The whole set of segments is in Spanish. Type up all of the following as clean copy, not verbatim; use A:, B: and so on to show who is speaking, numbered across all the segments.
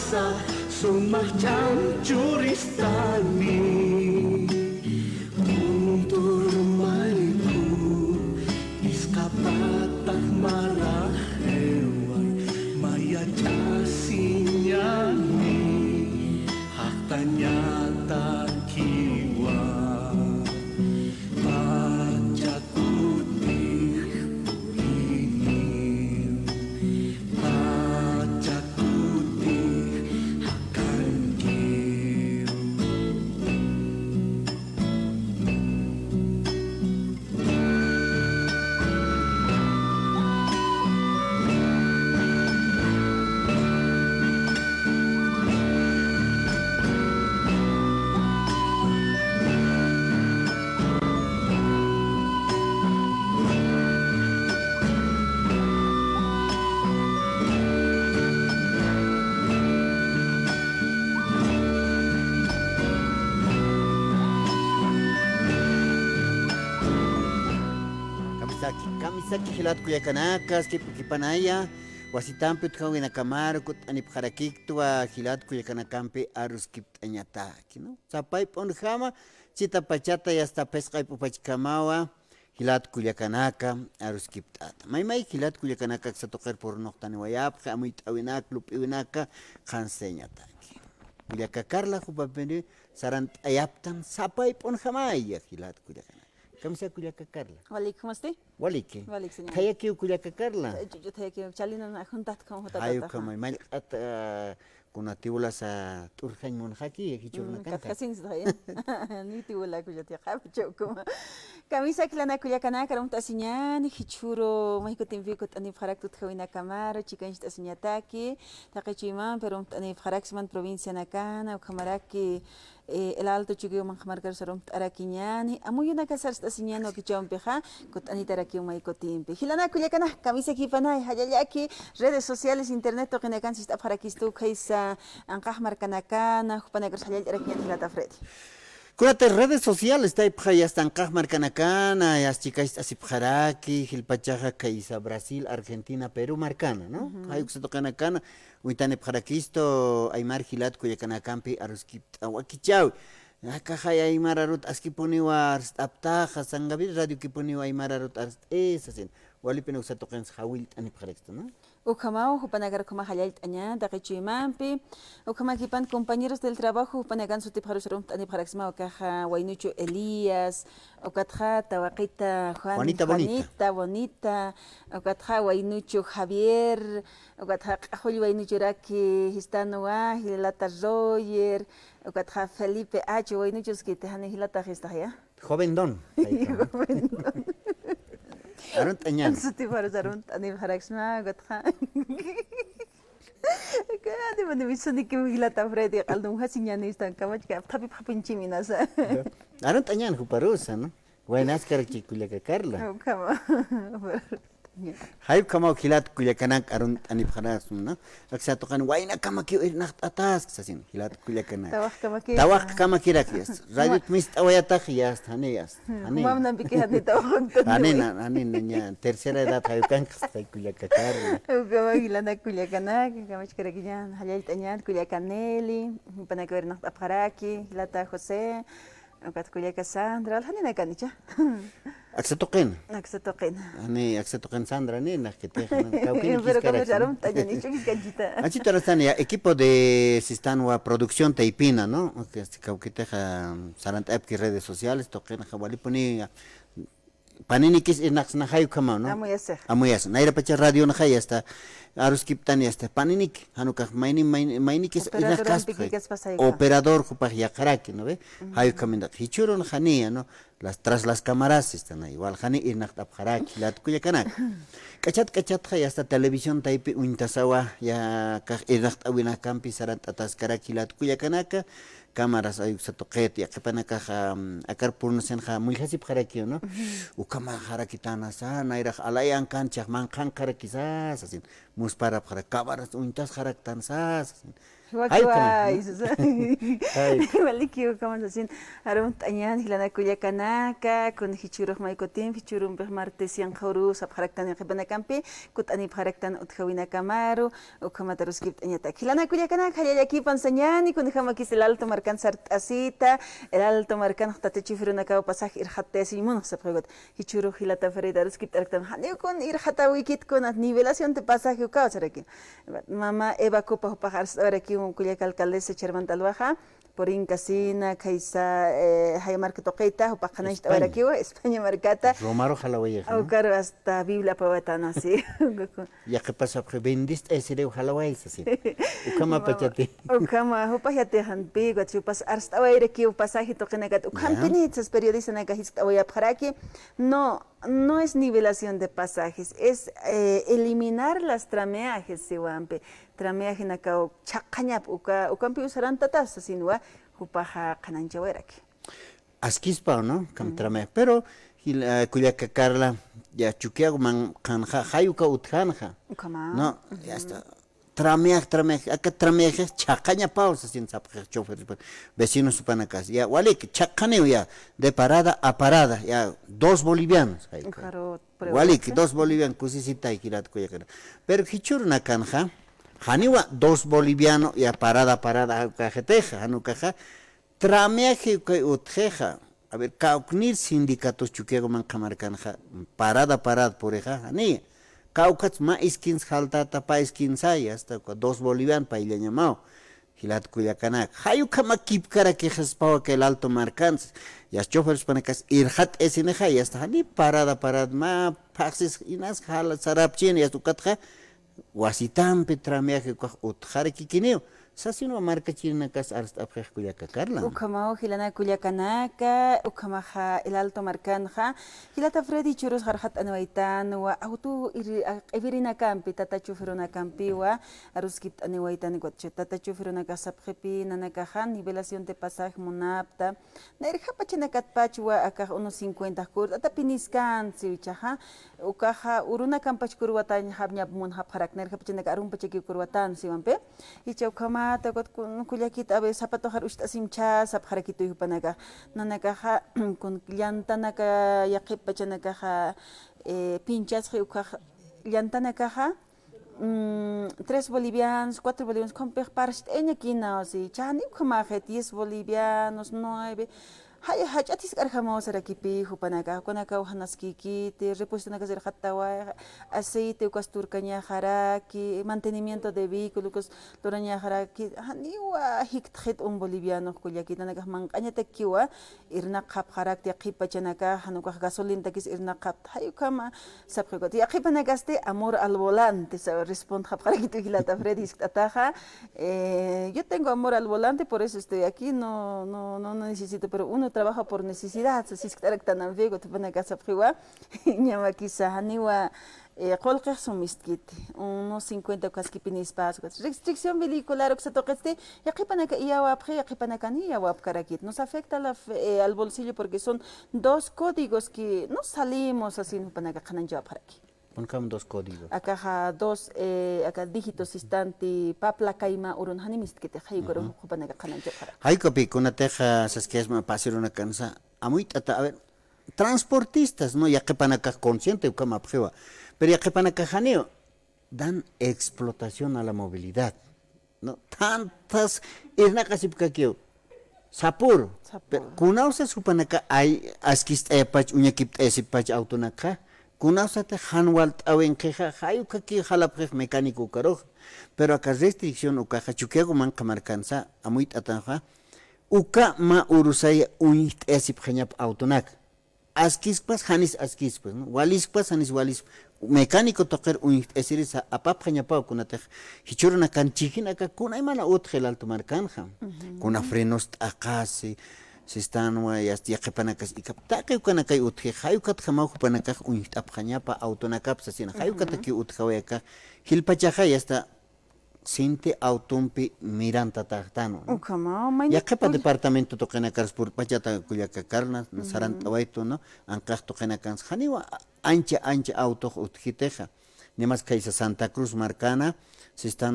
A: sa sumacam curistani Untuk maliku iskapatah marah hewan Maya jasinya ni hak tanyata kiwa Baca putih ingin Baca putih akan kiu
B: Kamisaki hilat kuyakanakas kipanaya wasitampi utkawina kamaro kut anipharakiktua hilat kuyakanakampi arus kipt'añataki no sapay p'unjama chita pachata yasta pesqay pupachkamawa hilat kuyakanaka arus kipt'ata maymay hilat kuyakanaka satuqer pornoqtani wayapqa amuy t'awinaka lup'iwinaka qanseñataki kuyakakarla hupapiri sarant ayaptan sapay p'unjamaya hilat kuyakanaka kamisa kuyakakarla
C: Walik, ¿cómo estás?
B: waliki
C: Walik, señor.
B: Kayaki kuyakakarla
C: Yo te que chalina na juntat con jota.
B: ayo kamay mal at kunatibula sa turhan mon haki hichurna kanta
C: Cafecín estoy. Ni te voy a cuya te acabo como. Camisa que la na cuya cana cara un tasiñan hichuro mágico te envío con ani farak tut kawina camaro chica esta siñataki taqichiman pero ani farak man provincia nakana o camaraki el alto chiquillo man marcar sarum araquiñani amuy una casa esta siñano que champeja con ani taraki un mágico timpe hilana cuya cana camisa que panay hayayaki redes sociales internet to que nakan sista farakistu kaisa anqah markanakana hupanagar hayay araquiñani la tafredi.
B: Kurate redes sociales tai ya están marcanacana ya chicas así pjaraki hilpachaja kaisa Brasil Argentina Perú marcana no hay que se tocan acá uitane pjarakisto aymar hilat kuyakanakampi aruskip awakichau acá hay aymar arut askipuniwa aptaja sangabil radio kipuniwa aymar arut esasen walipene se tocan hawil ani pjarakisto no
C: Ukamau, Hupanagar Kuma Hayat Aña, Dakichimampi, Ukamakipan, compañeros del trabajo, Hupanagan su tipo de Aniparaxma, Okaja, Wainucho Elías, Okatja, Tawakita,
B: Juanita
C: Bonita, Okatja, Wainucho Javier, Okatja, Juli Wainucho Raki, Histanoa, Hilata Royer, Okatja Felipe H, Wainucho Skitahani Hilata Gestaya.
B: Joven Don. Arunt añan.
C: Suti baru arunt ani haraksma gotha. Kadi mane misuni ke hilata fredi aldum hasinya ni stan kamach ka tapi papinchi minasa.
B: Arunt añan huparusa no. Buenas karakchikulia ka Carla.
C: Kama.
B: Hay kama hilat kuliakanak arunt ani pharas no. Aksa tokan waina kama ki nacht atas sasin hilat kuliakanak. Tawak kama kirak yes. Radio mist awayata khiyas haniyas.
C: Mam nam biki hadi tawak.
B: Ani niña tercera edad hay kan kasta kuliakakar.
C: Kama hilana kuliakanak kamach karakinya hayal tanyan kuliakaneli panaker nacht apharaki hilata Jose. Okat kuliaka Sandra alhanina kanicha.
B: Aksatoqin. Ani aksatoqin Sandra ni nakiteja
C: kawkin. Pero kameraron tañani chukis kanchita.
B: Achi tarastan ya equipo de Sistanwa producción Taipina, ¿no? Que kawkiteja sarant app redes sociales toqin hawali poni panini kis inax na hayu kama no amuyasa naira pacha radio na haya hasta arus kiptani hasta panini hanuka maini kis inax kas operador kupah ya karaki no ve hayu kaminda hichuro na hania no tras las cámaras están ahí igual hani inax tap karaki lat kuya kanak kachat haya hasta televisión taipi untasawa ya kah inax awina kampi sarant atas karaki lat kuya kanaka cámaras ayuk sa toqet ya kepanaka akar purnasen muy hasip haraki no ukama harakitana sa naira alayan kanchak man kan harakisas asin muspara para cámaras untas haraktan sas
C: Wakway,
B: Ay.
C: Maliki kaman sasin arum tañan hilana kuyakanaka kun hichuruj maykotin hichurum beh martesian khuru sab kharaktan khibana kampi kut ani kharaktan uthawina kamaru ukamatarus kipt anyata hilana kuyakanaka hayaki pansanyani kun hamakis el alto marcan sartasita el alto marcan tate chifruna ka pasaj irhatte simun sab khagot hichuruj hilata feridarus kipt araktan hani kun irhata wikit kun at nivelación de pasaje ka saraki mama eva copa pajar saraki un kuyak alcaldesa Chermantalbaja por Incasina, Kaisa, Hayamar Toqueta, Upacanash Tabarakiwa, España Marcata.
B: Romaro Jalawaya.
C: O caro hasta Biblia Pavatana, sí.
B: Ya que pasa que vendiste ese de Jalawaya, sí. Ukama pachate.
C: Ukama, upayate hanpi, guachupas, hasta Waireki, pasaje tokenagat, Ukampinitzas, periodistas Nagahista Paraki. No es nivelación de pasajes, es eliminar las trameajes, Siwampe. Trameaje nakao chakañap, ukampi usaran tatas, sinua, upaja cananchaweraki.
B: Askispa, ¿no? Cam trameaje. Pero, Cuyaca Carla, ya chuquiago man kanja, hayuka utkanja. No, ya está. Trameaje, acá trameaje, chacaña pausa sin saber chofer, vecinos supanacas. Ya, wale, chacaneo ya, de parada a parada, ya, 2 bolivianos. Wale, 2 bolivianos, cusisita y kirat Cuyaca. Pero hichur na canja, Haniwa 2 bolivianos ya parada cajeteja, hanucaja, trameaje que utjeja. A ver, cauknir sindicatos chuquiego man camarcanja, parada por eja, hani. Caucats ma iskins haltata pa iskinsay, hasta 2 bolivianos pa illa llamado. Hilat Culiacanac. Hayuka ma kipkara que jespawa que el alto marcans. Ya choferes panacas irhat esineja y hasta hani parada ma paxis inas jala sarapchin y hasta katja. Wasitampe trameaje kwa utjare kikineo. Sasino marca chinakas arst apjej Cuyaca Carla.
C: Ukamao hilana Culiacanaka, ukamaja el alto marcanja. Hilata Freddy churros harhat anwaitan wa auto evirina campi tata chuferuna campi wa aruskip anwaitan gotche tata chuferuna kasapjepi nanakajan nivelación de pasaje munapta. Nerja pachinakat pachwa akaj unos 50 kur ata piniskan siwichaja ukaja uruna kampach kurwatan habnyap mun hapharak nerja pachinaka arum pacheki kurwatan siwampe. Ichaukama takot kun kulyakit abe zapato harushta simcha sap harakito yupanaga nanakaja kun llantanaka yaqip pachanakaja pinchas ukaj llantanakaja 3 bolivianos, 4 bolivianos, con parst eñakina, si chani ukamaje 10 bolivianos, 9. Hayatis karjamos arakipi hupanaga konaka uhanaskiki te repuesto na kaser hatawa aceite ukastur kanya haraki mantenimiento de vehículos toranya haraki haniwa hikthet boliviano kulyakita naga mangkanya tekiwa irna khap harak te qipachanaka hanuka gasolina takis irna khap hayukama sabqot ya qipanagaste amor al volante se respond khap harakito hilata fredis ataja yo tengo amor al volante por eso estoy aquí no necesito pero uno trabaja por necesidad, si es que tan ambiguo te pone casa priva, llama quizá haniwa colque sumiskit, unos 50 casquipinis pascos. Restricción vehicular que se toqueste, y aquí para que ya wapre, y aquí para que ni ya wapkarakit. Nos afecta al bolsillo porque son 2 códigos que no salimos así para que canan ya para aquí.
B: Poncam 2 códigos.
C: Acá 2 acá dígitos instanti papla caima urun hanimist que te haygoro para que canan ya para.
B: Haykopi kuna teja sasquesma pasir una cansa. A ver, transportistas, ¿no? Ya que panacas consciente como prueba. Pero ya que panacajaneo dan explotación a la movilidad. ¿No? Tantas irnacasipka que sapur. Kunausa supanaka hay askist epach uñakip esipach autonaka. Kunausa te hanwalt awenkeja hayuka ki halaprej mecánico karoj. Pero acá restricción ukaja chukiago man kamarkansa amuit atanja. Uka ma urusaya unit esip hanyap autonak. Askispas hanis askispas, ¿no? Walispas hanis walis mecánico toker unit esiris apap hanyapa kunatej. Hichuruna kan chikin aka kuna imana utgel alto markanja. Kuna frenos akasi sistan wa yasti yakepanakas ikap take ukanakay utge hayukat khamau panakas unit ap hanyapa autonakap sasina hayukat ki utkhaweka hilpachaja yasta Sinte autumpi miranta tartano. Ya kepa departamento toquen Carspur pachata Cuyaca Carla, Saranta Waito, ¿no? Ancas toquen Haniwa, ancha auto utjiteja. Nemas kaisa Santa Cruz Marcana, si están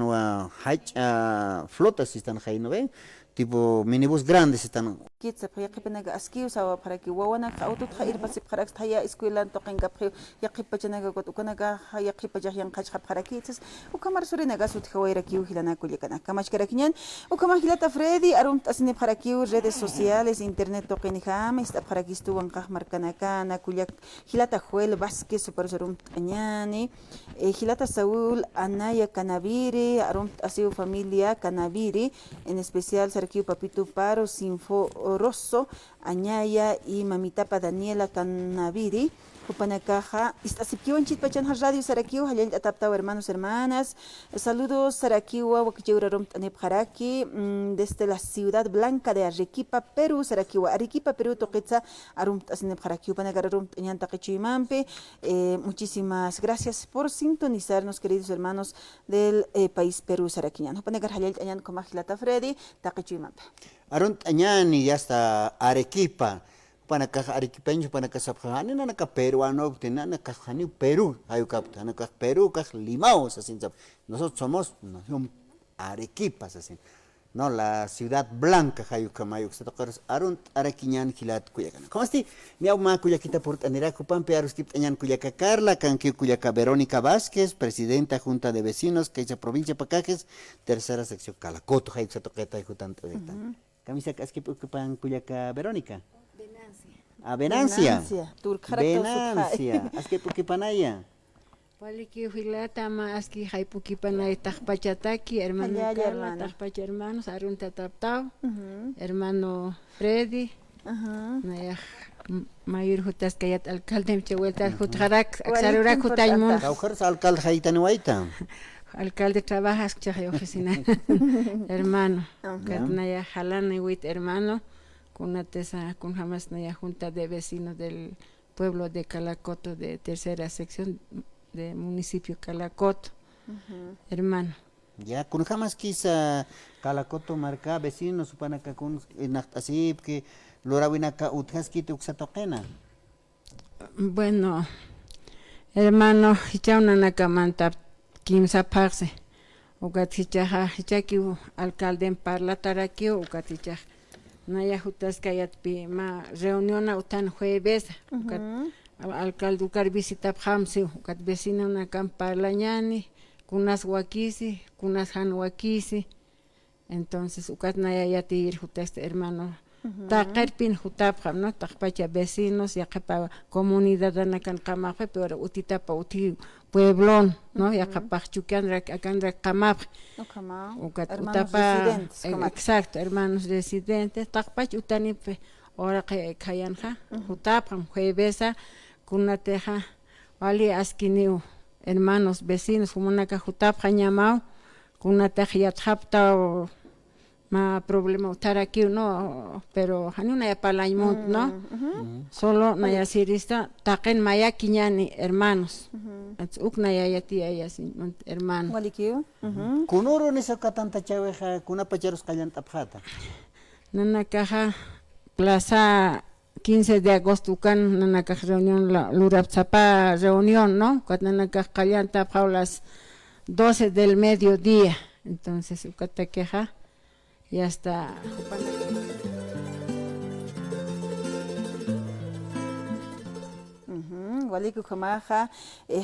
B: flota, si están ahí, ¿no ven? Tipo minibús grandes están.
C: Kitsa pa yaqipa askiu sawa para que wawana auto khair pasip kharak thaya escuela toqen kapri yaqipa chanaga got ukanaga yaqipa jahyan qachqa para kitzas ukamar surinaga sut khawaira kiu hilana kulikana kamash karakinyan ukama hilata Freddy arum tasine para kiu redes sociales internet toqen jam esta para kistu wan qah markanaka na kulyak hilata Joel Vázquez super arum tañani hilata Saúl Anaya Canaviri arum asiu familia Canaviri en especial Sarkiu Papito Paro Sinfo Rosso, Añaya y Mamitapa Daniela Canaviri, Cupanakaja, Istasipkiwan Chitpachan Radio Sarakiu, Halel Ataptao hermanos, hermanas, saludos Sarakiwa, Wakiyurarum Tanepjaraki, desde la ciudad blanca de Arequipa, Perú, Sarakiwa, Arequipa, Perú, Toquetza, Arum Tanepjarakiu, Panagararum Tañantaquechimampe, muchísimas gracias por sintonizarnos, queridos hermanos del país Perú, Saraquiñano, Panagar Halel Tañan Comagilata Freddy, Taquechimampe.
B: Arunt añani ya hasta Arequipa, para que arequipeños para que sabjani na ka peruano tinana ka hani Perú, ayu kapta na ka Perú ka Limao así. Nosotros somos nación Arequipa así. No, la ciudad blanca hayu kamayu se tocar arunt arequiñan hilat kuyakana. ¿Cómo esti? Mi ma kuyakita por tanera kupan pe aruskip añan kuyaka Carla, kanki kuyaka Verónica Vázquez, presidenta Junta de Vecinos, que es provincia Pacajes, tercera sección Calacoto hayu se toqueta y jutanto de Camisa kaskip ukupan kuyaka Verónica. Venancia. Venancia. Aski pukipanaya.
D: Paliki hilata ma aski hay pukipanaya tajpachataki, hermano Carla, tajpacha hermanos, arunta taptao, hermano Freddy, naya mayor jutas kayat alcalde mche vuelta jutjarak, axarurak jutaymun.
B: Kaujar alcalde haitani waita.
D: Alcalde trabajas chahay oficina, hermano, katnaya halana wit hermano. Con una tesa, con jamás una junta de vecinos del pueblo de Calacoto, de tercera sección de municipio Calacoto, hermano.
B: Ya, con jamás quizá Calacoto marca vecinos, supana que con así que lorawina ka uthaskito uxatoquena.
D: Bueno, hermano, ya una nakamanta kimsa parse, ugatichaja, hichaki alcalde en parla tarakio, ugatichaja. Naya jutas kayat pi ma reunión autan jueves alcalde ukar visita hamsi ukat vecina una campalañani kunas wakisi kunas han wakisi entonces ukat naya yati ir jutas hermano taqerpin jutapjam no taqpacha vecinos ya qapa comunidad anakan qamaje pero utitapa uti pueblón no ya qapaj chukan akan qamap ukat utapa exacto hermanos residentes taqpach utani ora kayanja jutapjam juevesa kunateja wali askiniu hermanos vecinos kumunaka jutapja ñamao kunateja yatjapta ma problema utar aquí no pero hani una ya palaimont no solo naya sirista taqen maya kiñani hermanos ukna ya yati ayasin hermano
C: Walikio.
B: Kunuro ni sa katanta chaweja kuna pacharos kallan tapjata.
D: Nana caja plaza 15 de agosto kan nana caja reunión la lurapzapa reunión no kat nana caja kallan tapja las 12 del mediodía entonces ukata queja y hasta
C: Waliku Kamaja,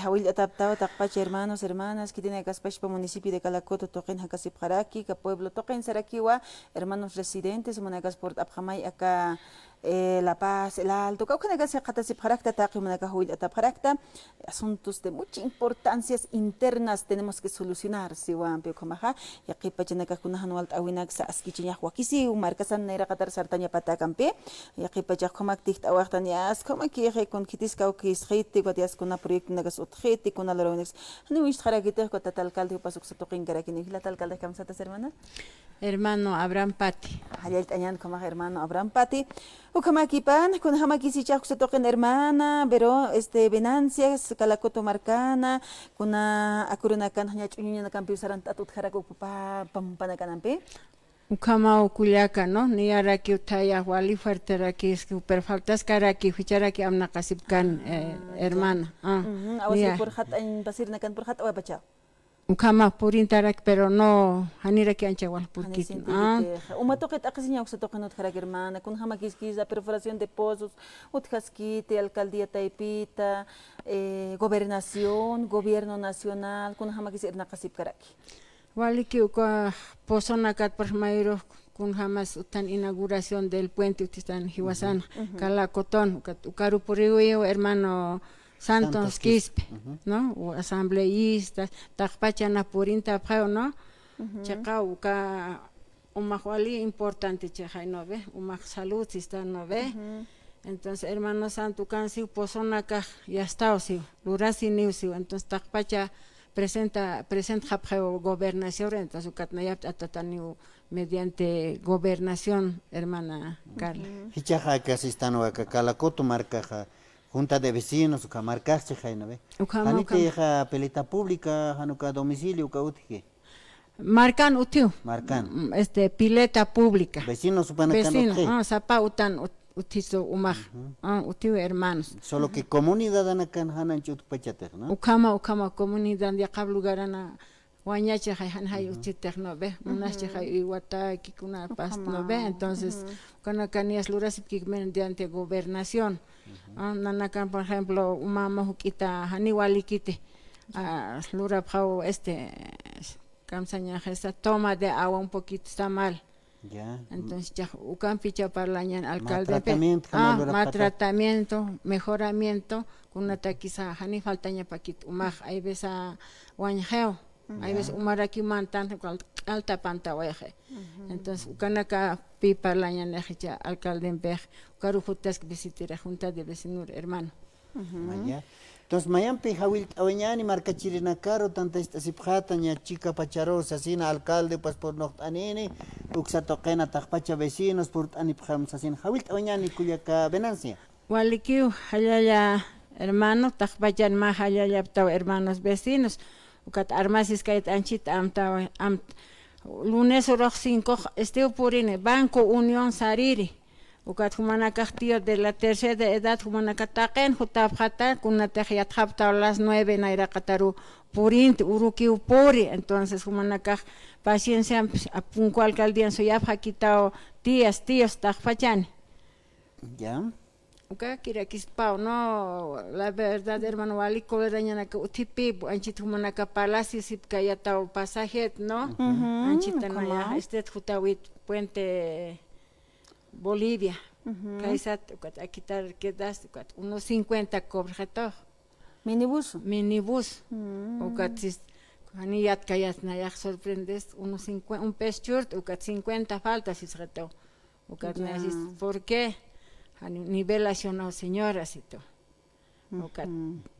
C: Hawil Ataptao, Takpach, hermanos, hermanas, que tiene Gaspach, municipio de Calacoto, Toquen, Jacasiparaki, que pueblo Toquen, Sarakiwa, hermanos residentes, Monagas Port Abjamay, acá La Paz, el Alto, Caucanagas, Jacasiparakta, Taki, Monaga Hawil Ataparakta, asuntos de mucha importancias internas tenemos que solucionar, si Wampio Kamaja, y aquí Pachanaca Kunahanualt Awinax, Askichinya, Wakisi, Marcasan, Nera Qatar, Sartania Patacampe, y aquí Pachakomak Ticht Awatanias, como aquí con Kitiska, que es Hiti, Guatias con una proyecto Nagas Uthiti, con Aloronex, no es Haragita, con Tatalcalde, Pasuk Sotokin, Garakini, la Talcalde Kamsatas, hermana.
D: hermano Abraham Pati.
C: Hayalt Añan, como hermano Abraham Pati. Ukamakipan, con Hamakisi Chak Sotokin, hermana, pero Venancias, Calacoto Marcana, con Acurunacan, Hanyach Union, Campiusaran, Tatut Haraku, Pampanacanampe.
D: Ukama kulyaka, ¿no? Ni araki utaya wali fuerte raki, es que super faltas karaki, ficharaki amna kasipkan, hermana.
C: Awasi por hat en pasir nakan por hat o bacha.
D: Ukama purintarak, pero no haniraki ancha wal purkit.
C: Uma toquet akasinya uksa toqenot harak hermana, kun hama kiskiza perforación de pozos, utkaskite, alcaldía Taipita, gobernación, gobierno nacional, kun hama kis irna kasip karaki.
D: Waliki uka posona kat permairo kun hamas utan inauguración del puente utistan Hiwasan, Calacotón, ukaru puriwe hermano Santos Quispe, ¿no? O asambleístas, takpachana purinta pao, ¿no? Checa uka umahwali importante cheja, ¿no ve? Umah salud está, ¿no ve? Entonces hermano Santo cansi posona ka ya está o si, lurasi niusi, entonces takpacha presenta gobernación, entonces ukatnayap atataniu mediante gobernación, hermana Carla.
B: Hichaja que asistan o acá Calacoto marca junta de vecinos, uka marca cheja, ¿no ve? Hanite pelita pública, hanuka domicilio, uka utike.
D: Marcan utiu.
B: Marcan.
D: Pileta pública.
B: Vecinos supanakan
D: Vecinos, sapa utan utizo umah, utiu hermanos.
B: Solo que comunidad anakan hanan chut pachate, ¿no?
D: Ukama comunidad ya kablugarana wañache hay utiter no ve, unache hay iwata kikuna pas no ve, entonces kana kanias luras mediante gobernación. Nanakan por ejemplo umama hukita haniwali kite. Lura pao kamsaña esa toma de agua un poquito está mal.
B: Ya.
D: Entonces ya ukan picha parlañan alcalde maltratamiento, mejoramiento, kuna takisa hani faltaña paquito umaj hay veces wañjeo, hay veces umaraki mantan alta panta waje. Entonces ukanaka pi parlañan eja alcalde en pej, ukaru jutas visitar junta de vecinos hermano.
B: Ya. Entonces mayampi hawil aweñani marca chirina caro tanta esta sipjata ña chica pacharosa sina alcalde pas por noctanini uksa toqena taqpacha vecinos por anipjam sasin hawil aweñani kuyaka venancia.
D: Walikiu hayaya hermano taqpachan ma hayaya taw hermanos vecinos ukat armasis kayt anchit amta lunes oroq 5 esteu purine Banco Unión Sariri. Ukat humana tío de la tercera edad humana kataqen jutapjata kuna tejiat japta a las 9 naira kataru purint uruki upuri entonces humana paciencia apunco alcaldía soyap quitado tíos tajpachan.
B: Ya.
D: Uka kira kispao no la verdad hermano wali colerañana que utipi anchit humana palacio sip kayatao pasaje no anchitanaya jutawit puente Bolivia, kaisat a quitar quedas unos 50 cobreto. Minibus. Ukatis aniyat kayat nayak sorprendes unos 50 un pez short ukat 50 faltas is reto. Ukat nasis ¿por qué? Nivelación señoras y to. Ukat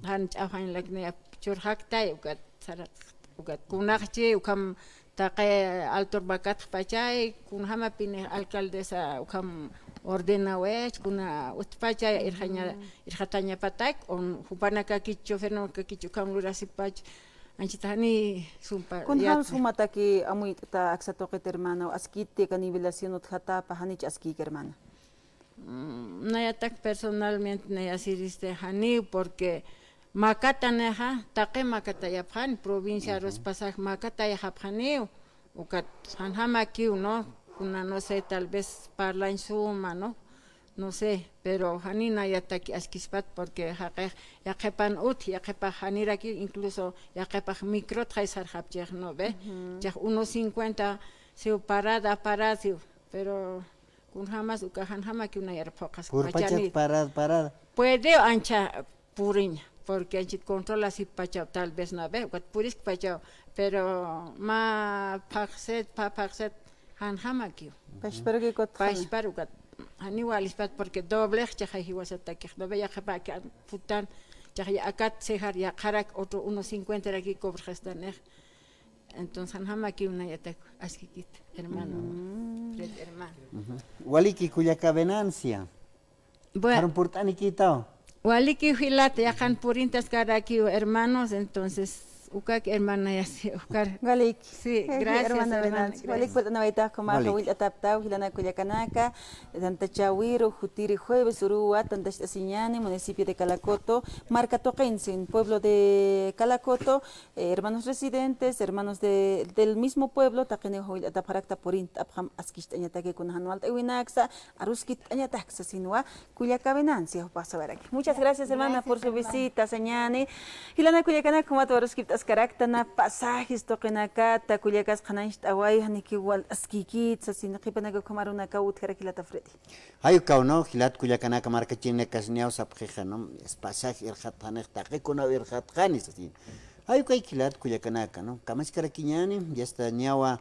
D: han chahan like ne churhakta ukat sarat ukat kunakchi ukam taque altor bakat pachay kun hama pine alcaldesa ukam ordena wech kuna utpachay irhatanya patak on hupanaka kicho ferno kicho kam lurasipach anchitani sumpa
C: kun ham sumata ki amuit ta aksatoqet hermano askite ka nivelación uthata pahanich askik hermano.
D: Nayatak personalmente nayasiriste hani porque Makata neja, taque Makata yaphan, provincia Ros Pasaj Makata yaphaneo, ukat hanhama kiu, ¿no? Una no sé, tal vez parla en suma, ¿no? No sé, pero hanina yataki askispat porque yakepan yakepa hanira aquí, incluso yakepa micro traisar hapjeh, ¿no ve? Ya 1.50 se parada, pero kun jamás ukahan hama ki una yarpocas.
B: Por pachat parada.
D: Puede ancha puriña. Porque anchit controla si pachao tal vez no ve, ukat puris pachao, pero ma pakset han hamakio.
C: Pashpar que kot.
D: Pashpar ukat hani walispat porque doble chaja hiwasata que no veya japa que putan chaja akat sejar ya karak otro 1.50 aquí cobrestaner. Entonces han hamakio una yatak askikit hermano. Hermano.
B: Waliki kuyaka venancia. Bueno, portani quitao.
D: Waliki hilate yakan purintas karaki hermanos, entonces ukak hermana yasi ukar.
C: Galik.
D: Sí, gracias
C: hermana
D: hermana.
C: Venancio. Galik pues no vaita como
B: Galik.
C: hawil ataptao hilana kuyakanaka, tanta chawiro, jutiri jueves urua, tanta siñani, municipio de Calacoto, marca Toquense, un pueblo de Calacoto, hermanos residentes, hermanos del mismo pueblo, taquene hawil ataparakta porint abham askist añataque con anual tewinaxa, aruskit añataxa sinua, Culiaca Venancio pasa a ver aquí. Muchas gracias hermana por su visita, señani. Hilana Culiacana como tu aruskit ascaractana pasajes toqenaka, ta Culiacas canancht away haniki wal askikit, sasin qipanaga comaruna kaut jarakilata fredi.
B: Hayu kauno hilat kuyakanaka marka chine kasniao sapjeja no es pasaje irhat hanek taqekuna irhat khanis así. Hayu kay hilat kuyakanaka no kamas karakiñani ya está ñawa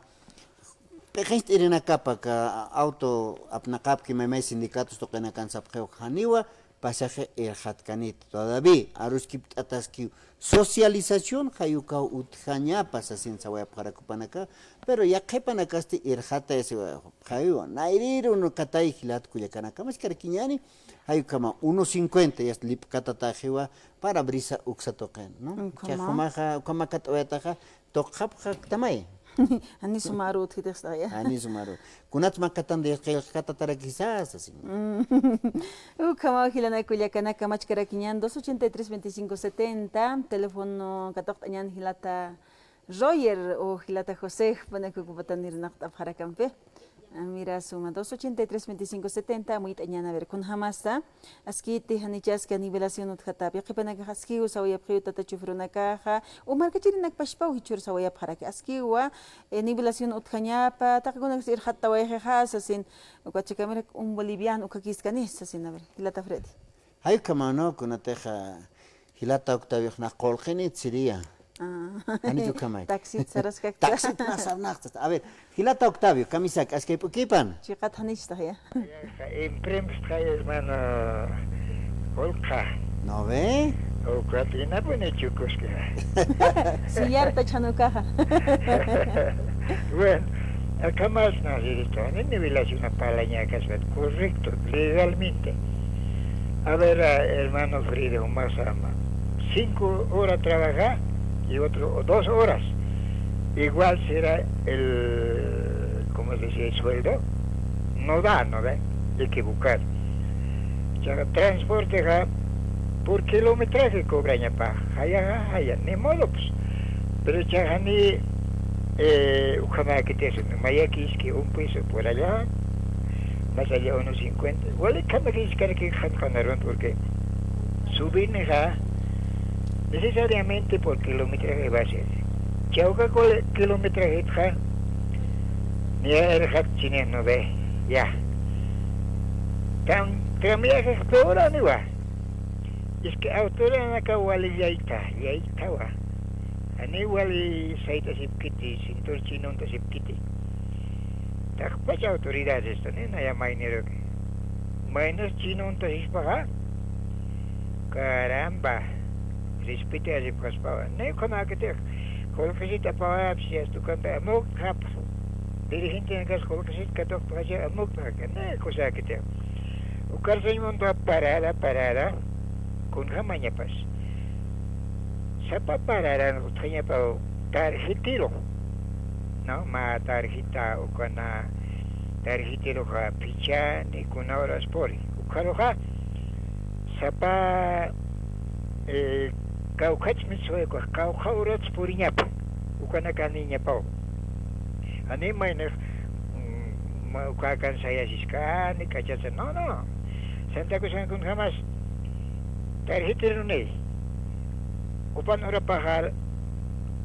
B: pejist irina capa ka auto apnaqap que me sindicatos toqenakan sapjeo haniwa pasaje irhat kanit todavía aruskip ataski socialización hayuka utjaña pasa sin saber para kupanaka pero ya kepanaka este irhata ese hayu nairiru no katay hilat kuyakanaka mas karkiñani hayukama 1.50 ya lip katata hewa para brisa uksa toqen no que humaja como katawetaja toqapja tamay
C: Ani sumaru tidesta ya.
B: ani sumaru kunat makatan de katatara quizás así
C: Kama hilana Culiacana kamachkara 283 25 70 teléfono katok tañan hilata Roger o hilata José pana kukupatan nirnaqta parakampe. Mira suma 283 25 70 muy tañana ver con hamasta aski te hanichas que nivelación utjatapi qipana haski usawaya priuta ta chufruna caja o marca chirinak pashpau hichur sawaya para que aski wa nivelación utjañapa ta kuna sir hatta wa hasa sin ukachikamera un boliviano ukakiskanis sin a ver hilata Freddy
B: hay como no kunateja hilata octavio na qolqini tsiria ani tu kamay
C: taxi saraska
B: taxi nasarnaqtas a ver hilata octavio kamisak askay pukipan
C: chiqat hanishta ya
E: Imprimsta hermano Olka.
B: no ve
E: O Katrina pone chucos que.
C: siyarta chanukaja
E: Bueno, acá más no directo. En nivelación una palaña que es correcto, legalmente. A ver, hermano Frido, más ama. 5 horas trabajar y otro 2 horas. Igual será el, ¿cómo se dice? El sueldo. No da, ¿no ve? Equivocar. Ya transporte ja, por kilometraje cobran ya pa. Haya, ni modo pues. Pero ya ni ojalá que te hacen, mayakis que un peso por allá, más allá unos 50. Igual cambia que es que janaron porque subir ja necesariamente por kilometraje va a ser. Chauca kilometraje ja, ni el hat chine no ve, ya. Cambiajes ahora ni va. Es que autora acá wali ya está va. Ani wali saita sipkiti, sintor chino ta sipkiti. Tak autoridades esto, ¿no? Naya mainero. Mainos chino ta hispaga. Caramba. Respete a sipkaspawa. Ne kona que te. Colocasita para si esto canta amok rap. Dirigente en gas colocasita katok para amok rap. Ne cosa que te. Ukar sa imong parada con jamaña pas. Sapa parada no tanya pa tarjetiro. No, ma tarjeta o kana tarjetiro ka picha ni kuna horas por. Ukaro ka sapa kaukach mitsoe ko kaukaurots poriñapa. Ukana kaniña pa. Ani mainer ukakan saya siskani kachacha no. Santa Cruz con jamás tarjetero ne. Upan ora pagar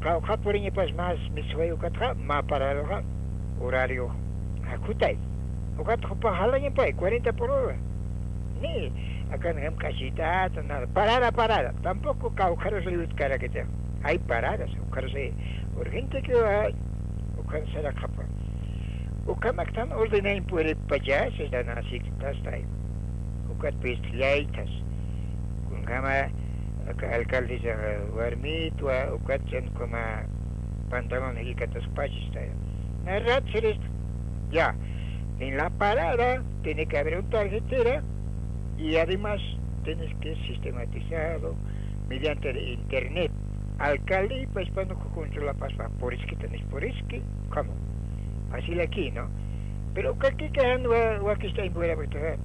E: kauka poriña pas más mitsoe ukatra ma parada horario hakutai. Ukat pahala pa 40 por hora. Ni akan ham casita nada parada tampoco caucaros le buscara que te hay paradas caucaros urgente que va ukan será capa ukamak tan ordena impure pajas es dan así hasta ahí ukat pistliaitas con gama alcalde se guarmito ukat chen como pantalón y catas pajas está narrat ya en la parada tiene que haber un tarjetera y además tienes que sistematizarlo mediante internet alcalde y pues cuando controla paspa por es que tenés por es que cómo así aquí no pero que han wa que está en buena verdad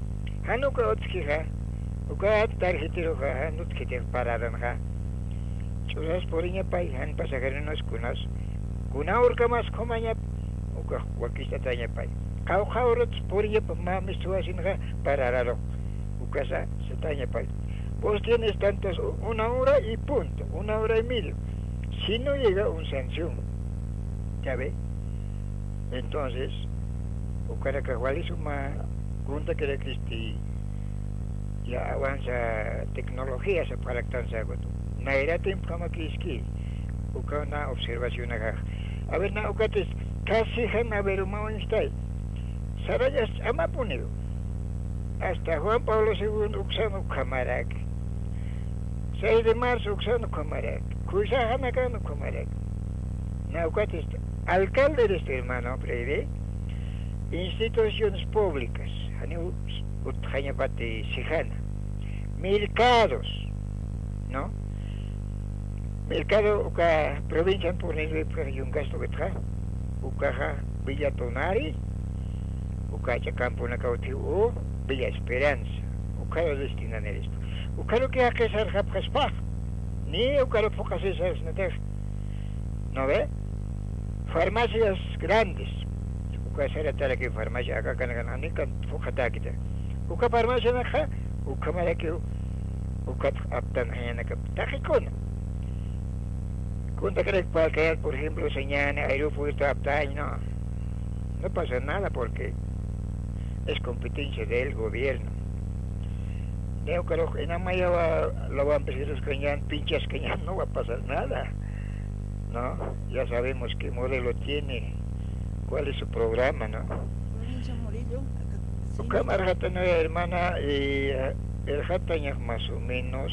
E: hanu ka otski ha uka tarjetiro ha nut que te pararan ha chulas porinya pai han pasajeros kunas kuna urka mas komanya uka wa que está tanya pai kau haurot porinya mami suasin ha parararo uka se tanya pai. Vos tienes tantos, 1 hora y punto, 1 hora y medio. Si no llega un sanción, ¿ya ve? Entonces, o cara que igual es una cuenta que existe, ya avanza tecnología se para que tan sabe. No era tiempo como que es que, o que una observación acá. A ver, no, o que es casi a ver un momento está. Sarayas ama ponido. Hasta Juan Pablo II uksano kamarak. 6 de marzo uksano kamarak. Kuisa hanakano kamarak. Naucates, alcalde de este hermano, breve, instituciones públicas, hani utjanya pati sijana, mercados, ¿no? Mercado uka provincia por nivel un gasto que trae, uka Villa Tonari, uka campo na cautivo, Villa Esperanza, uka lo destinan esto. Uka lo que hace ser japaspa, ni uka lo focas esas natas, ¿no ve? Farmacias grandes, uka será tal que farmacia acá can ni can focata kita, uka farmacia na ha, uka mala que uka aptan hayana que tajikona. Cuenta que para caer, por ejemplo, señala aeropuerto aptan, no pasa nada porque es competencia del gobierno. Yo creo que en Amaya lo van a empezar los cañán, pinchas cañán, no va a pasar nada. ¿No? Ya sabemos qué modelo tiene, cuál es su programa, ¿no? Su cámara tiene hermana, el jataña más o menos,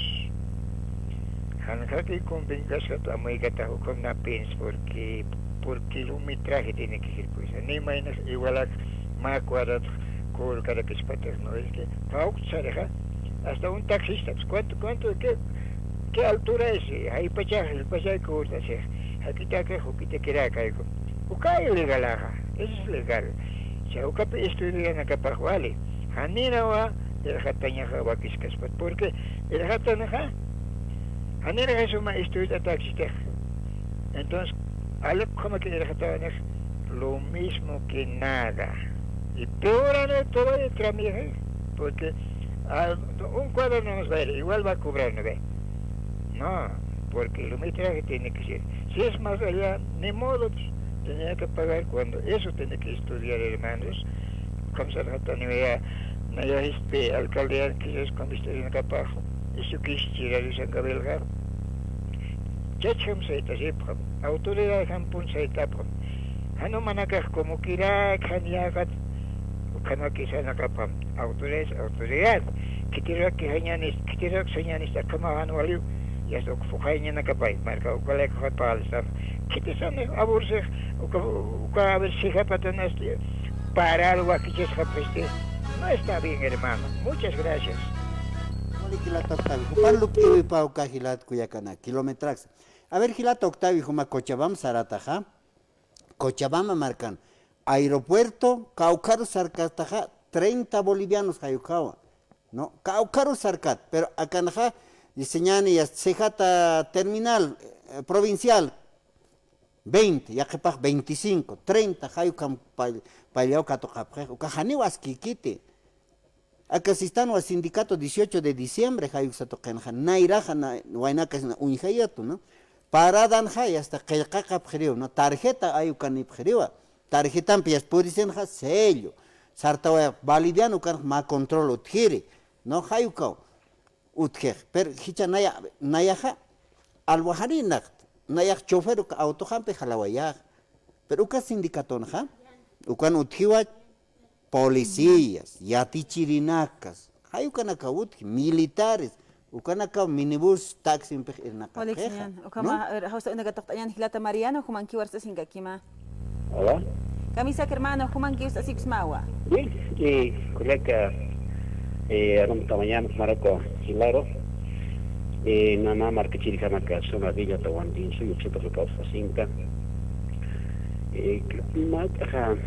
E: Hanjaki convengas que tu amiga está con una pens porque el metraje tiene que ser pues, ni más igual a más cuadrado con cada que es paterno, es que hasta un taxista, pues, qué altura es, ahí el pasaje corta, aquí está que te queda caigo, uka es legal, eso es legal, si uka estudian acá para jugarle, hanina va el jataña wakiskas, porque el jataña hanina es una estudia taxista, entonces algo como que el jataña lo mismo que nada. Y peor de todo el trámite, porque un cuadro no nos va a ir, igual va a cobrar, ¿no ve? No, porque el metraje tiene que ser. Si es más allá, ni modo, tenía que pagar cuando eso tiene que estudiar, hermanos. Como se trata, no ya alcalde que es cuando estoy en Capajo, eso que es tirar y se cabelgar. Chacham se está sepam, autoridad jampun se tapam. Hano manakaj como kira, kanyagat, kano que se nakapam, autoridad, que tira que hañanis, que tira que hañanis, como anualio, y hasta que fujaña nakapay, marca o colega hotpal, que te son aburse, o que a ver si japatanas para algo aquí que es no está bien, hermano. Muchas gracias.
B: A ver, Gilata Octavio, Juma Cochabamba, Sarataja, Cochabamba marcan, aeropuerto, Caucaro Sarcataja, 30 bolivianos, Jayucawa, ¿no? Caucaro Sarcat, pero acá diseñan y Sejata terminal, provincial, 20, ya que 25, 30, Jayucam, Payao Catocapje, Ucajaniwas Kikite. Acá si están los sindicatos 18 de diciembre, Jayuxatokenja, Nairaja, Huaynaca, Unjayato, ¿no? Paradan hay hasta que el ¿no? Tarjeta hay un tarjeta amplias pudicen sello. Sarta validiano can ma control utgiri. No hay utger. Pero hicha nayaja alwahari nakt. Nayak chofer autojampe jalawayag. Pero uka sindicaton ja. Ukan utjiwa policías, yatichirinacas. Hay un militares. Ukanaka minibus taxi na
C: Olexian, ukama hausta una gataqtayan hilata Mariano, human kiwarsa singakima.
F: Hola.
C: Kamisa hermano, human kiwarsa sixmawa.
F: Bien, y colega, esta mañana Marco Hilaro, Nana marca chiricana que zona villa tawantin su yo chipa su causa cinta. Mata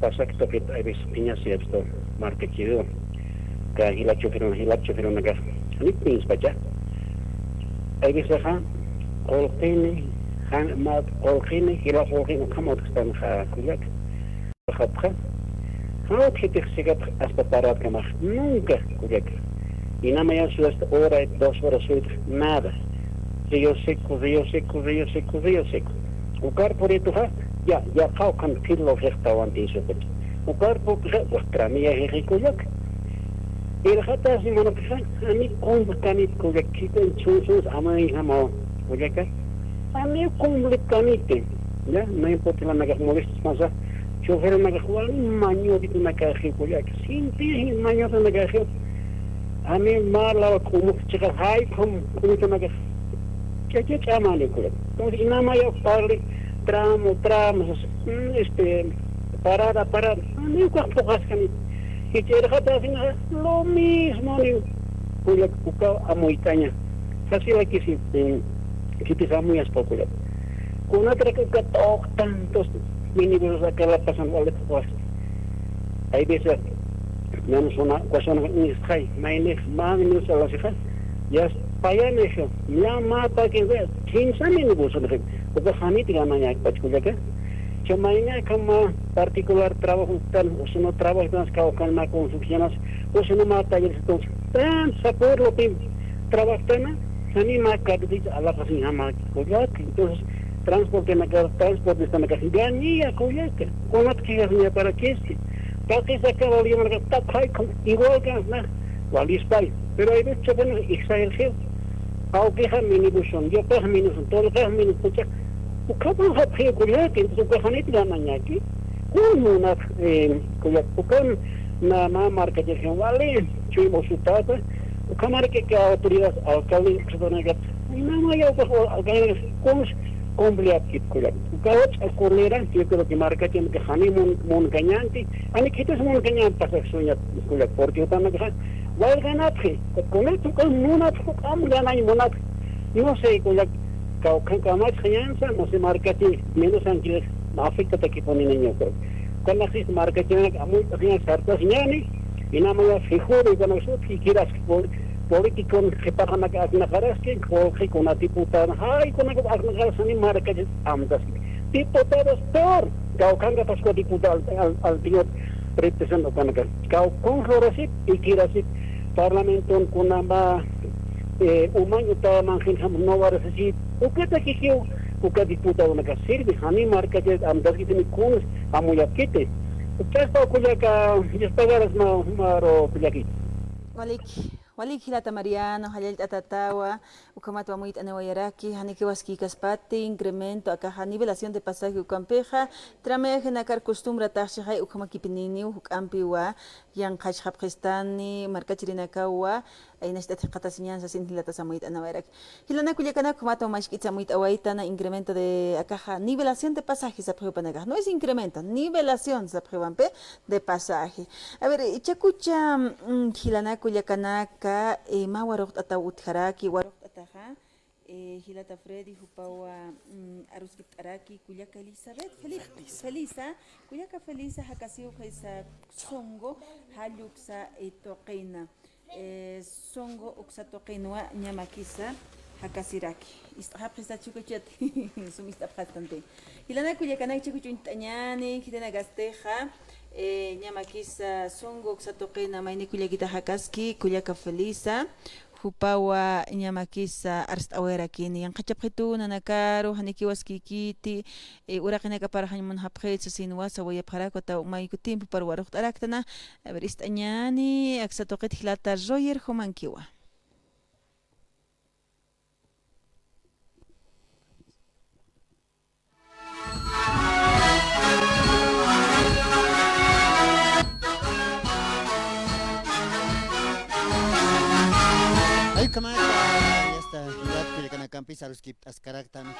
F: pasa que toque hay veces piña esto marca chiro que hila choferon naga ni pins baca. Hay veces olqini mat olqini hila olqini como están kulak. Bajapja. No que te siga hasta parar que más nunca kulak. Y nada más yo hasta hora 2 horas nada. Río seco. O carro por esto ya caucan kilo restaurante eso. O carro pues tramía rico ya. El jata así mano que a mí con canit con que quiten chusos a mí jamás. Oye que a mí completamente ya no importa la naga molestas más. Chofer naga jugar maño de una caja ya que sin ti maño de una caja. A mí mala como chica hay como una caja. ¿Qué llaman el culo? Entonces nada más yo parle tramos, parada, ni cuánto gastan. Y te deja lo mismo, ni cuya a moitaña. Así la que si te da muy poco. Con otra que tantos mínimos que la pasan al después. Hay veces, menos una cuestión ni sky, más a las hijas, ya payan eso, ya mata que vea, 15 minutos, porque Hamid gana ya, ¿pachcuyaca? Yo mañana como particular trabajo, o si no trabajo, entonces con más construcciones, o si no más talleres, entonces, por lo que trabajan, a mí más caro, a la cocina más, entonces, transporte está en la casa, ya ni a Coyaca, con las que ya para que este, para que se acaba de llamar, igual que nada, Walispay, pero hay veces que exagero. Aunque es minibusón, yo pues minibusón, todo lo que es minibusón, o cómo se puede cuidar que entonces pues no te llaman aquí, como una con una marca de acción vale, chuvimos su tata, o cámara que autoridades alcalde se van a gatar, y nada más yo pues alcalde con completo que cuidar, o cada vez correra, yo creo que marca tiene que hacer un cañante, a mí que es un cañante para sueñar cuidar, porque yo también que ganar con esto con una ganar y monat no sé con la más crianza no se marca menos antes afecta que ponen niños con la marca tiene muy bien sartas y nada más fijo y con eso si quieras político que pagan acá en la que con una diputada ay con la marca amdas diputados peor caucanga pasó diputado al tío representando con Rorasit y Kirasit Parlamento con nama umano ta manjin no va a recibir o que te quiero o que diputado na kasir de hani marca de amdas que me con amuyakite o que está con ya que está garas maro pilaki
C: Walik hilata Mariano, halal tatatawa, ukamatwa muit anawayaraki, haniki waski kaspati, incremento, acá nivelación de pasaje ukampeja, trameje nakar costumbre taxi hay ukamakipinini, ukampiwa, yang hajhabkistani, markachirinakawa, ay nashtat qatasinyan sa sin hilata sa muit anawayarak. Hilana kuyakana kumatwa mashkitsa muit awaitana, incremento de acá nivelación de pasaje sa prepanaga. No es incremento, nivelación sa prepampe de pasaje. A ver, chakucha hilana kuyakanaka ma warok ata utharaki warok ataha hilata Freddy hupawa aruskip araki kuyaka Elizabeth Felisa kuyaka Felisa hakasiu kaisa songo haluksa toqina songo uksa toqinwa nyamakisa hakasiraki istahapisa chukuchet sumista bastante hilana kuyakana chukuchuntañani kitana gasteja ñamakisa songo ksatoqina mayni kullakita hakaski kullaka Felisa hupawa ñamakisa arst awera kini yanqachapqitu nanakaru haniki waskikiti uraqinaka parahañmun hapqitsa sinwasa wayapqarakota mayku tiempo para waruqta araktana a ver istañani aksatoqit hilata Roger Humankiwa
B: Ay, kama ya está, ya que pisa ruskip ascarakta no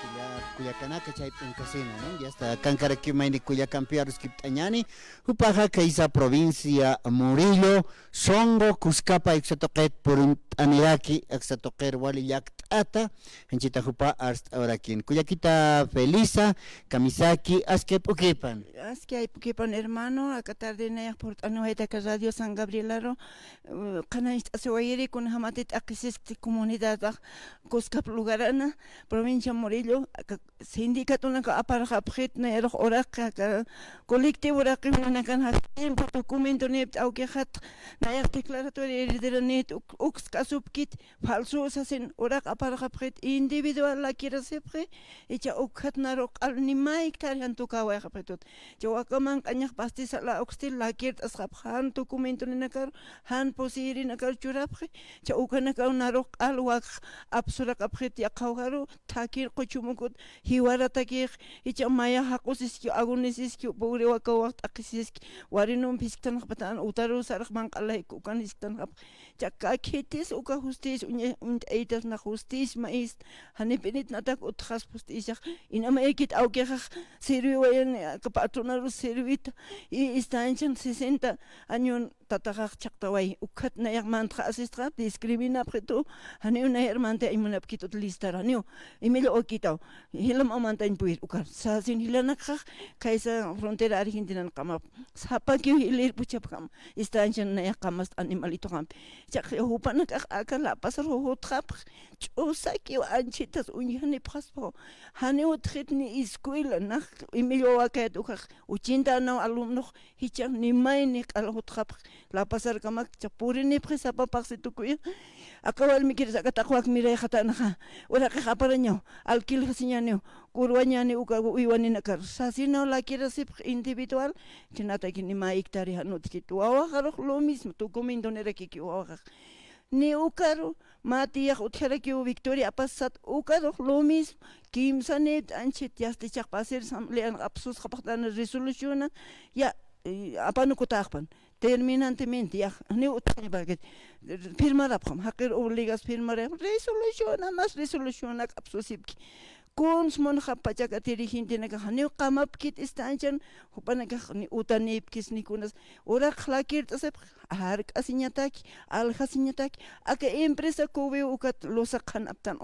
B: Cuyacanaka chay un casino, ¿no? Ya está Cancaraqui maini Cuyacampia ruskip tañani, upaja Caisa provincia Murillo, Songo, Cuscapa ixatoquet por un aniraki exatoquer wali yaktata, enchita jupa arst orakin. Cuyaquita Felisa, Kamisaki, askep ukipan.
G: Aski hay pukipan hermano, acá tarde na por anueta que Radio San Gabrielaro, kana asewayeri con hamatit akisis comunidad Cuscap lugarana, provincia Morillo, sindicato na ka aparja pret na erog orak colectivo rak na kan hakim documento net au que hat na er declaratoria de net ux kasupkit falso sasen orak aparja pret individual la quiere sepre echa ukhat na rok al ni mai tar han to ka wa pretot jo akaman kanyak pastis la oxtil la kiert as han documento na kar han posiri na kar churapre cha ukana ka na rok al wak absura kapret ya khawgaru takir qochumukut hiwara takir echa maya haqusiski agunisiski bure waka waqt aqisiski warinum pisktan khatan utaru sarq man qalay kukan istan khap chaka khitis uka justis und eitas na justis mais hanipinit natak utkhas pustisach inama ekit aukeh sirwiwen kapatunaru sirwit y istanchan 60 años tatagak chaktaway ukhat na yakman khasistra discrimina preto hani una hermante imuna pkitut listar hani imelo okitaw hilam amantain puir ukar sasin hilanak kaisa frontera argentina kama sapaki hilir puchapkam istanchan na yakamas animalito kam chak hupanak akala pasar hotrap chusaki anchitas unyani paspo hani utritni escuela nach imelo akat ukar 80 no alumno hichang ni maini al hotrap la pasar kama chapurini presa papaksi tukuya akawal mikir sa katakwak miray khatanaha wala ka kaparanyo alkil hasinyanyo kurwanya ni uka iwani nakar sasino la quiere ser individual chinata kini ma iktari hanut kitwa wa lo mismo tu comiendo nere kiwa ni ukaru mati utheraki Victoria pasat ukaru lo mismo kimsanet anchit yaste chak pasir samlean absus khapatan resolution ya apanu kutakpan terminantemente ya ni utani baget firmar apkham hakir obligas firmar resolution mas resolution ak absusibki kons mon khapachak dirigente naga hani qamap kit istanchan hupanaga ni utani kis ni kunas ora khlakir tasep har kasinyatak al kasinyatak aka empresa kowe ukat losakhan aptan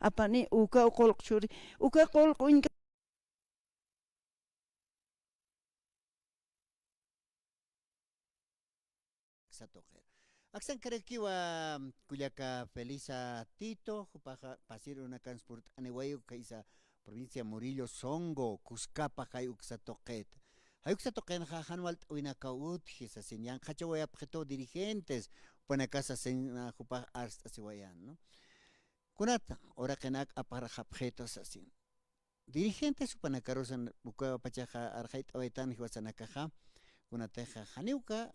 G: apani uka qolqchuri uka qolqun
B: Satojer. Aksan karekiwa Cuyaca Felisa Tito, Jupaja Pasir una transport anewayo kaisa provincia Murillo Songo, Cuscapa Hayuk Satojet. Hayuk Satojen Hanwalt Uinakaut, Gisasinyan, Hachawaya Preto dirigentes, pone casa sen Jupa Ars Asiwayan, ¿no? Kunata, ora kenak aparajapjetos así. Dirigentes supanacarosan Buka Pachaja Arjait Oetan Hiwasanakaja. Una teja haniuka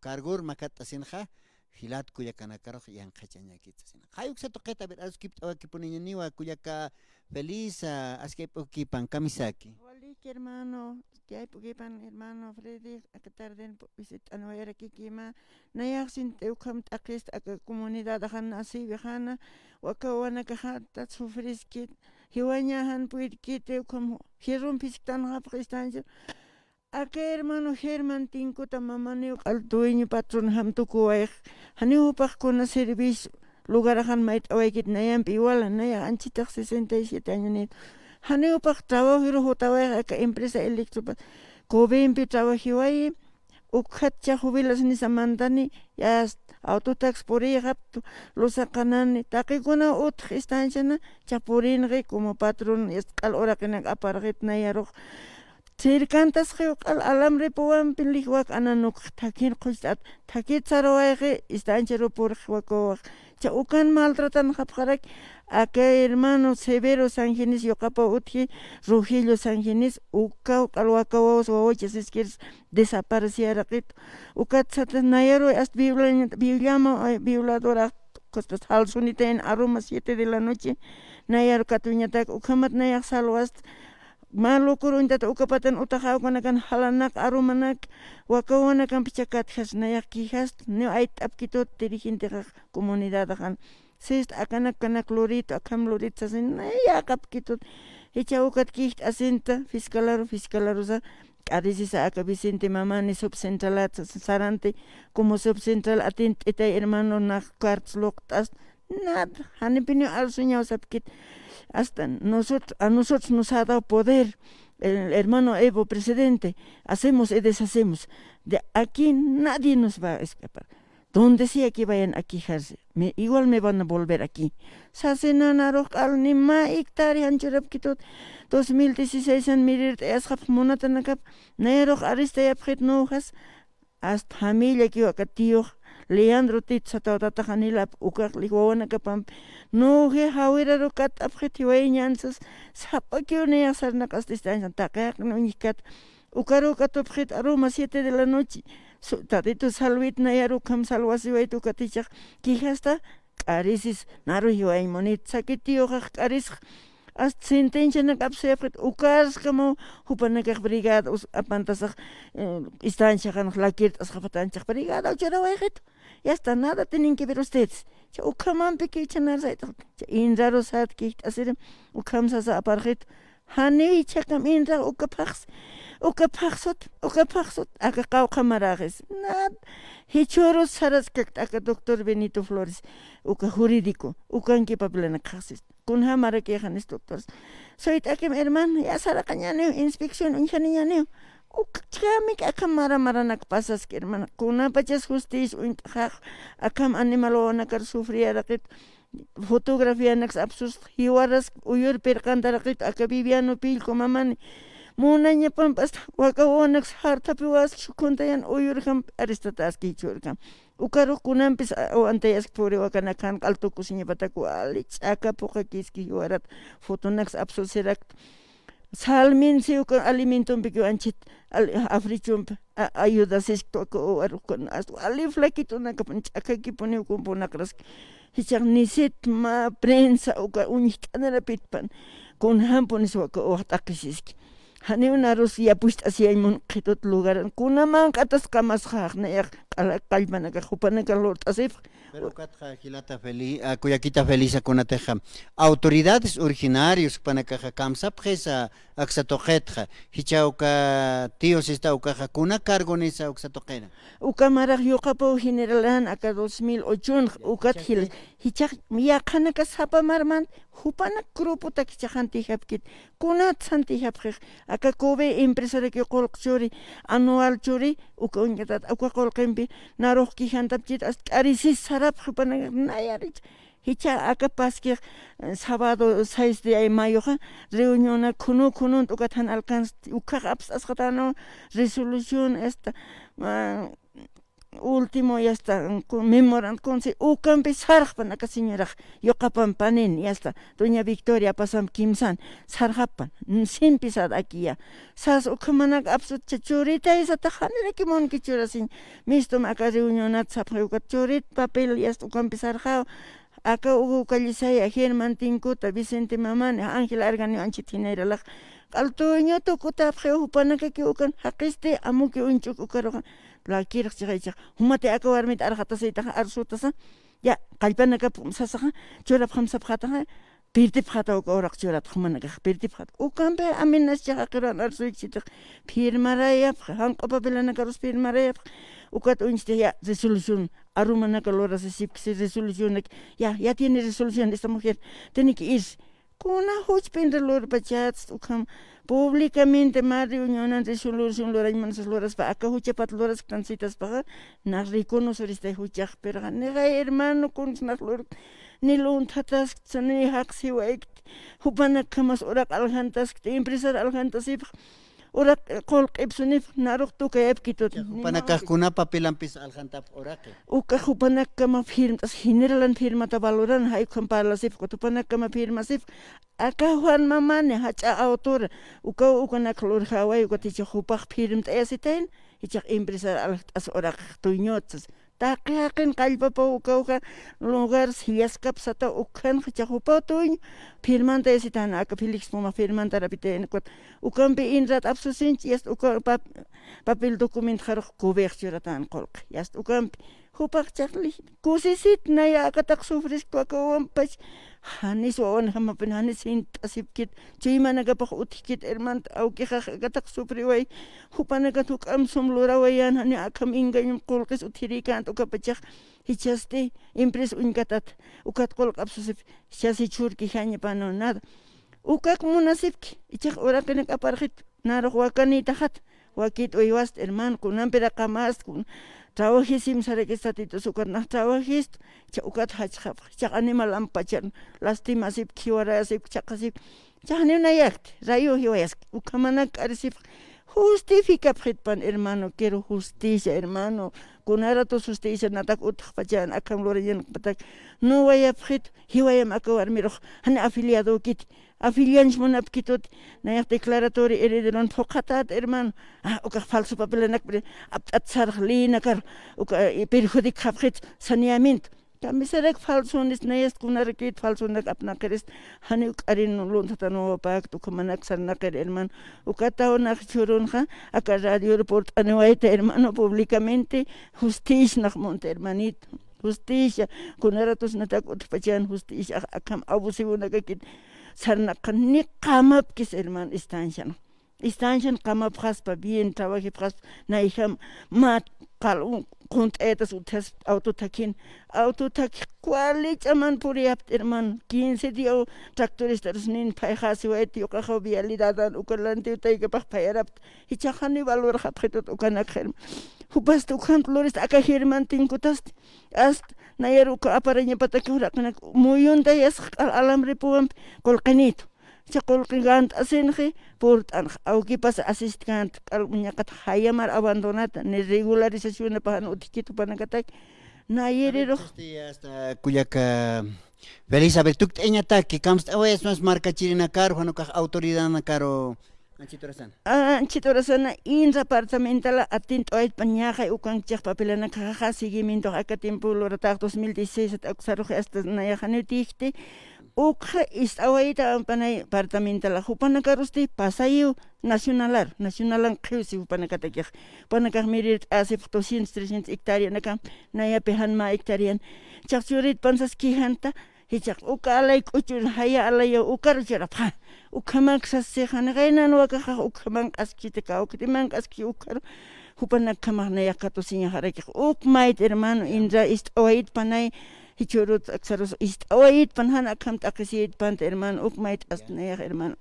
B: cargor makat asinja hilat Cuyacanacaro yan khachanya kitsin hayuk sa toqeta ber askip awakipuni niwa Cuyaca Felisa askip ukipan Kamisaki
G: wali hermano que pukipan hermano Freddy akatarden visit anwayara kikima nayak sin teukam takist ak comunidad han asi vijana wakawana kahata sufriskit hiwanya han puitkit teukam hirum pistan hapristanjo Ake hermano Germán Tinkuta mamani al dueño patrón hamtukuay hani upaq kuna servicio lugar han mait awakit nayam igual naya anchitak 67 años net hani upaq trabajo hotaway aka empresa electro Covempi trabajiway ukhat cha jubilas ni samantani ya autotax por ella los sacanan takikuna ut estanciana chapurin como patrón es al hora que na aparget nayaro Cercantas al alambre puan pilihwak ananuk takin qisat takit sarawayge istanchero por huaco chaukan maltratan hapjarak ake hermano Severo Sangenis yoqapa uthi Rugillo Sangenis uka alwakawas wawaches iskers desapareciaraqit ukat satanayaro as violama violadora costas halsunita en aroma 7 de la noche nayar katuñatak ukamat nayak salwas Malo kurunta ukapatan utahaw kanakan halanak arumanak wakawana kan pichakat has nayak kihas no ait apkito dirigente comunidad han sest akana lorito akam lorito sin ya kapkitut hicha ukat kiht asinta fiscalaro sa Arisis aka Vicente Mamani subcentral sarante como subcentral atint eta hermano nach quarts loctas nada hanipinio al sueño sapkit hasta a nosotros nos ha dado poder el hermano Evo presidente hacemos y deshacemos de aquí nadie nos va a escapar donde sea que vayan a quejarse igual me van a volver aquí sasenanarok al nima hectare hanchurap kitot 2016 en mirir eskhap monatanakap nerok arista yapkhit nojas hasta familia que akatio Leandro Titsata Tatanilap Ukak Ligonakapam no he hawira rokat apkhitiwainyansas sapakionea sarnakas distancia takak nonikat ukarokatopkhit aroma 7 de la noche tatito salvit nayarukam salwasiwaitu katichak kijasta arisis naruhiwai monit sakitio aris as sentencia na kapsepret ukars como hupanakak brigada apantasak instancia kan lakirt as kapatanchak brigada ucharawaikit ya está nada tienen que ver ustedes ukaman pekichanar sait inraro sat kit asir ukamsa sa apargit hani chakam inra ukapaxsot akaqaw qamaraqis nada hichoros saras aka doctor Benito Flores uka jurídico ukanki paplana qasis kunha marakejanes doctores soit akem hermano ya sara cañaneo inspección unjaniyaneo ukchamik akam maranak pasas que hermano kuna pachas justicia akam animalo nakar sufriaraqit fotografía nax absus hiwaras uyur perkantaraqit akabibiano pilko mamani Munaña pampas wakawonax hartapiwas chukuntayan uyurkam aristataski churkam ukaro kunampis antayas puri wakanakan altukusiña pataku alich akapuqa kiski warat fotonax absulserak salminsi uka alimentum piku anchit africhum ayudas esto ko warukon astu ali flaquito nakapan chakaki poni kumpunakras hichak nisit ma prensa uka uñikanara pitpan kun hamponis waka ohtaqisiski Hani una Rusia puesta hacia el qitot lugar kuna man katas kamas khagna ya qalbana ka khupana ka lot asif
B: pero katja hilata feliz kuyakita feliz kuna teja autoridades originarios pana ka kamsa presa aksatoqetja hichauka tíos está uka kuna cargo nesa aksatoqena
G: ukamara yoqapo generalan aka 2008 ukat hil hichak ya khana ka sapa marman hupana grupo takichahanti hapkit kuna tsanti hapkhig aka kobe empresario que qolqchuri anual churi ukunyatat aka qolqempi naroq kihantapchit arisis sarap hupana nayarich hicha aka paski sábado 6 de mayo reunión kunu ukatan alcanz ukaps asqatano resolución esta último ya está memorando con se ukampi sarqpan aka señora yoqapan panen ya está doña Victoria pasam kimsan sarqapan sin pisar aquí ya sas ukamanak absolut churita esa tajanera que mon que churasin misto aka reunión atsapre uka churit papel ya está ukampi sarqa aka ugu kalisaya Germán Tinkuta Vicente Mamani Ángel Arganio anchitinera la altoño to kuta pheupana que ukan haqiste amuke unchuk ukaroga la kirchaicha humate aka warmit arhata seita arsutasa ya qalpana ka sasa chura phamsa phata pirti phata ukorak chura khumana ka pirti phata ukambe aminas chaqa qiran arsuichita firmaraya hanqopa belana karus firmaraya ukat unchte ya resolución arumana kalora se resolución ya tiene resolución esta mujer tiene que ir kuna hochpende lor bachats ukam públicamente más reunión resolución lora mansas loras pa aka huchapat loras transitas pa na reconocer este huchach pero nega hermano kun na lor ni lon tatas tsani haksi waik hupana kamas ora alhantas empresa alhantas ora qolqibsunif naruqtu kayapkitot
B: pana kuna papelampis alhantap orake
G: uka hupana kama firmas generalan firma ta valoran hay compalasif kutupana kama firma sif aka Juan Mamane hacha autor uka na klor hawai uka ticha hupaq firm ta esitain ichaq empresa as oraq tuñots taqaqin qalpapa uka lugar siyaskap sata ukan hacha hupa tuñ firmanta esitan aka Felix Puma firmanta rapiten ukampi inrat absusin yes uka papel documento jaruk couverture tan kolq yast ukampi hupak chakli kusisit na ya akatak sufris kwakawampach hanis wawan hamapen hanis hint asipkit chima nagapaq utikit herman aukija akatak sufriway hupanagat ukam sumlurawayan hani akam ingayum kolqis utirikant ukapachaq hichaste impres unkatat ukat kolq absusip chasi churki haña pano nada ukak munasipki ichaq urakenak aparjit naruq wakanita hat wakit uywast herman kunampira qamas kun trabajisim sarekistatito sukarna trabajist cha ukat hachqap cha animal ampachan lastimasip kiwarasip chaqasip chani unayakt rayo hiwayas ukamanak arisip justifica pan hermano quiero justicia hermano kunara to justicia natak utqpachan akam loreyan patak no vaya prit hiwayam akawar miroj han afiliado kit afilians monapkitot nayak declaratory heredero fokatat hermano uka falso papelenak atsarlina kar uka perjudic haprit saneamiento Kamisarek falsonis nayas kunarkit falsonak apnakeres hani ukarin luntatano pacto kumanak sarnaker hermano ukatao nak churunja aka radio report anuaita hermano públicamente justicia nak monte hermanito justicia kunaratos natak utpachan justicia akam abusivo nakakit sarnakan ni kamapkis hermano istanshan kamapkhaspa bien trabaje phas naiham mat qalun kunt etas utas autotakin cuali chaman puriapt hermano 15 dia tractoristas nin paihasi waiti ukahaw vialidad ukalante utayka payarapt hichahani valor hapjetot ukanak hermano hubast ukant lores aka herman tinkutas ast nayer uka aparanya patakuranak muyunda yas alamre puam kolqanito chakol gigant asenje por auki pas asistant al munyakat hayamar abandonada ne regularización pahan utikito panakatak nayerero
B: hasta kuyaka feliz a ver tú eñata que kamst awes mas marca chirina karo hanu ka autoridad na karo
G: Anchitorasana in apartamental atint oit panyaja ukan chak papelana kaja seguimiento acá tiempo lorata 2016 aksaro hasta nayajane tikte ukha ist awaita panay apartamental hupana karusti pasayo nacionalan kheusi hupana katakih panakah mirit asif 200 300 hectárea nakam naya pehanma hectárean chaksurit pansas kihanta hichak ukalay kuchun haya alaya ukarchara pha ukamak sasehana gainan wakaha ukamak askiteka uktiman aski ukar hupanak kamana yakatosinya harakih ukmait hermano indra ist oit panay hichurut aksaros ist oit panhana kamt akisit pant hermano ukmait asnaya hermano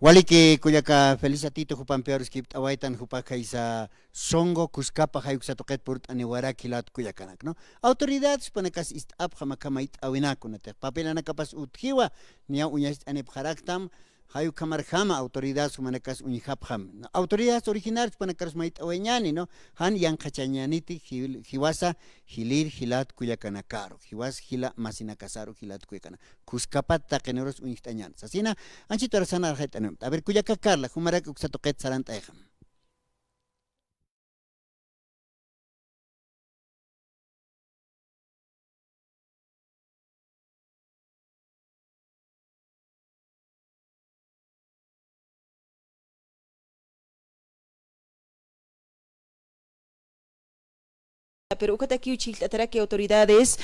B: Wali que kuyaka felicitito hupan peores kipt awaitan hupaka isa songo kuskapa hayuksa toket purt aniwara kilat kuyakanak no autoridades panakas ist abkhama kamait awinakunate papelana kapas uthiwa nia unyas anep kharaktam hayu kamar khama autoridades manakas unihapkham autoridades originales panakas mait aweñani no han yang khachañaniti hiwasa hilir hilat kuyakanakaro hiwas hila masinakasaro hilat kuyakana kuskapat taqeneros unihtañan sasina anchito rasana arjetanem a ver kuyakakarla humarak uksatoqet saranta ejam
C: pero ukataki uchiltataraki autoridades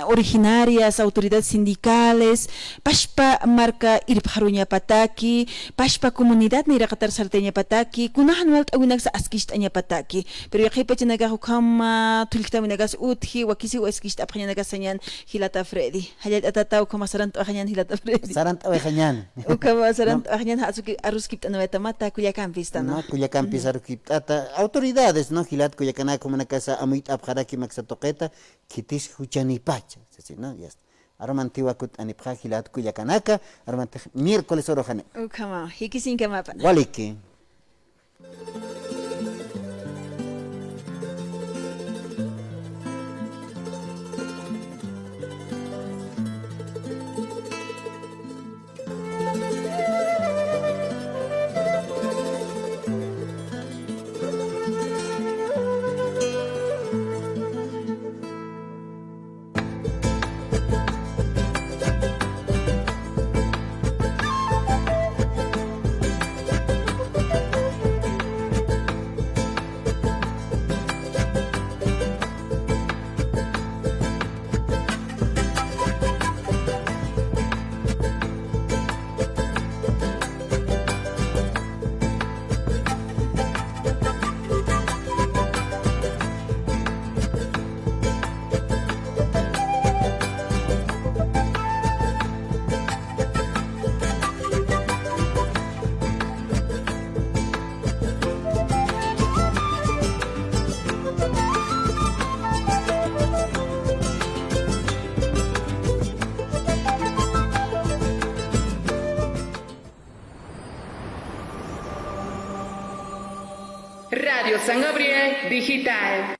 C: originarias, autoridades sindicales, pashpa marca irpharuña pataki, pashpa comunidad niraqatar sarteña pataki, kunahan walt awinak sa askishtaña pataki, pero yaqipa chinaga hukama tulkitaminagas uthi wakisi waskisht aphañanagas sañan hilata Freddy, hayat atataw kama sarant ahañan hilata Freddy.
B: sarant ahañan.
C: Ukama sarant ahañan hasuki aruskipta nawetamata kuyakan pista no.
B: Kuyakan pista arukiptata autoridades no hilat kuyakan como una casa amit abjaraki maxatoqueta kitis huchanipacha así no ya está armantiwa kut aniphajilat kuyakanaka armant miércoles orojane
C: ukama hikisin kama pana
B: waliki
H: Radio San Gabriel Digital.